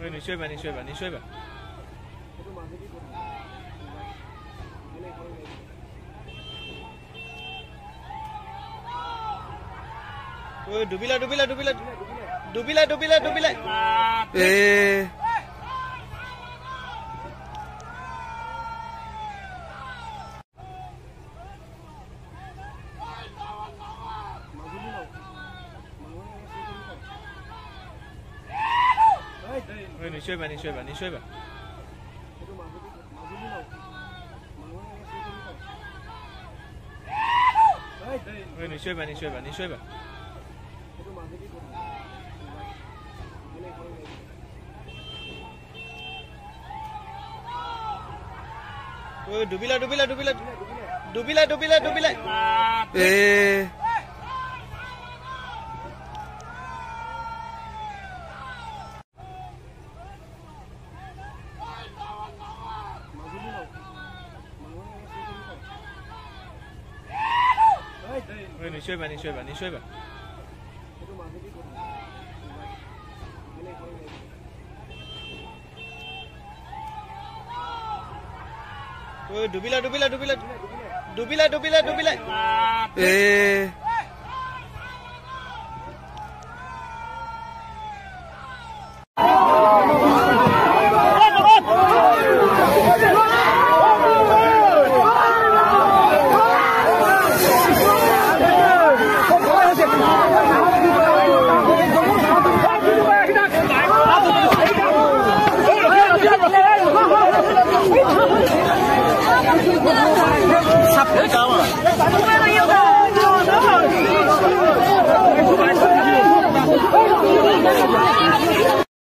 নিশ্চয়বা নিশ্চয়বা নিশ্চয়বা ডুবিলা ডুবিলা ডুবিলা ডুবিলা ডুবিলা ডুবিলা নিশ্চয়বা নিশ্চয়বা নিশ্চয়বা নিশ্চয়বা নিশ্চয়বা নিশ্চয়বা ডুবিলা ডুবিলা ডুবিলা ডুবিলা ডুবিলা ডুবিলা নিশ্চয়বা নিশ্চয়বা নিশ্চয়বা ডুবিলা ডুবিলা ডুবিলা ডুবিলা ডুবিলা ডুবিলা